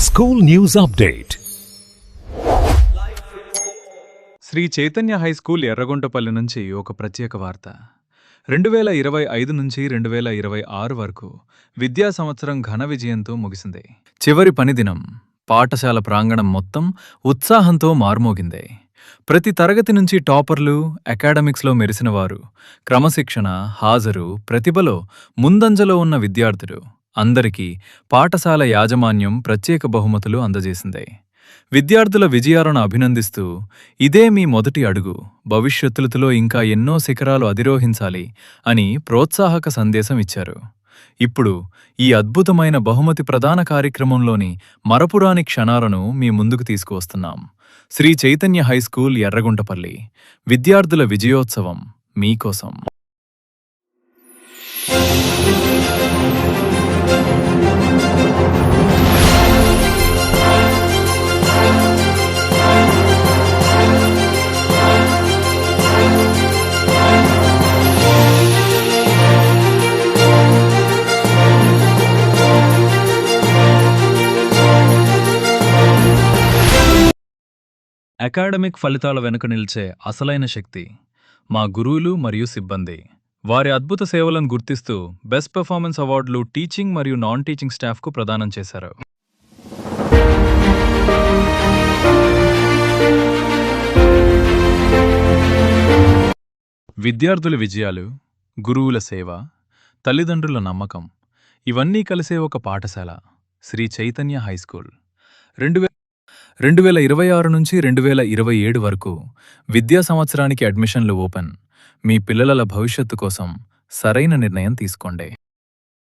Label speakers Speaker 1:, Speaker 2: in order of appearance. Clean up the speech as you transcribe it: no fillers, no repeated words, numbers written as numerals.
Speaker 1: School News Update.
Speaker 2: Shri Chaitanya high school Erragontapalli నుంచి ఒక ప్రత్యేక వార్త. 2025 నుంచి 2026 వరకు విద్యా సంవత్సరం ఘన విజయంతో ముగిసింది. చివరి పనిదినం పాఠశాల ప్రాంగణం మొత్తం ఉత్సాహంతో మార్మోగిందే. ప్రతి తరగతి నుంచి టాపర్లు, అకాడమిక్స్లో మెరిసినవారు, క్రమశిక్షణ, హాజరు, ప్రతిభలో ముందంజలో ఉన్న విద్యార్థులు అందరికీ పాఠశాల యాజమాన్యం ప్రత్యేక బహుమతులు అందజేసింది. విద్యార్థుల విజయాలను అభినందిస్తూ, ఇదే మీ మొదటి అడుగు, భవిష్యత్తులో ఇంకా ఎన్నో శిఖరాలు అధిరోహించాలి అని ప్రోత్సాహక సందేశం ఇచ్చారు. ఇప్పుడు ఈ అద్భుతమైన బహుమతి ప్రదాన కార్యక్రమంలోని మరపురాని క్షణాలను మీ ముందుకు తీసుకువస్తున్నాం. శ్రీ చైతన్య హై స్కూల్ ఎర్రగుంటపల్లి విద్యార్థుల విజయోత్సవం మీకోసం. అకాడమిక్ ఫలితాల వెనుక నిలిచే అసలైన శక్తి మా గురువులు మరియు సిబ్బంది. వారి అద్భుత సేవలను గుర్తిస్తూ బెస్ట్ పెర్ఫార్మెన్స్ అవార్డులు టీచింగ్ మరియు నాన్ టీచింగ్ స్టాఫ్కు ప్రదానం చేశారు. విద్యార్థుల విజయాలు, గురువుల సేవ, తల్లిదండ్రుల నమ్మకం ఇవన్నీ కలిసే ఒక పాఠశాల శ్రీ చైతన్య హై స్కూల్. 2026 నుంచి 2027 వరకు విద్యా సంవత్సరానికి అడ్మిషన్లు ఓపెన్. మీ పిల్లల భవిష్యత్తు కోసం సరైన నిర్ణయం తీసుకోండి.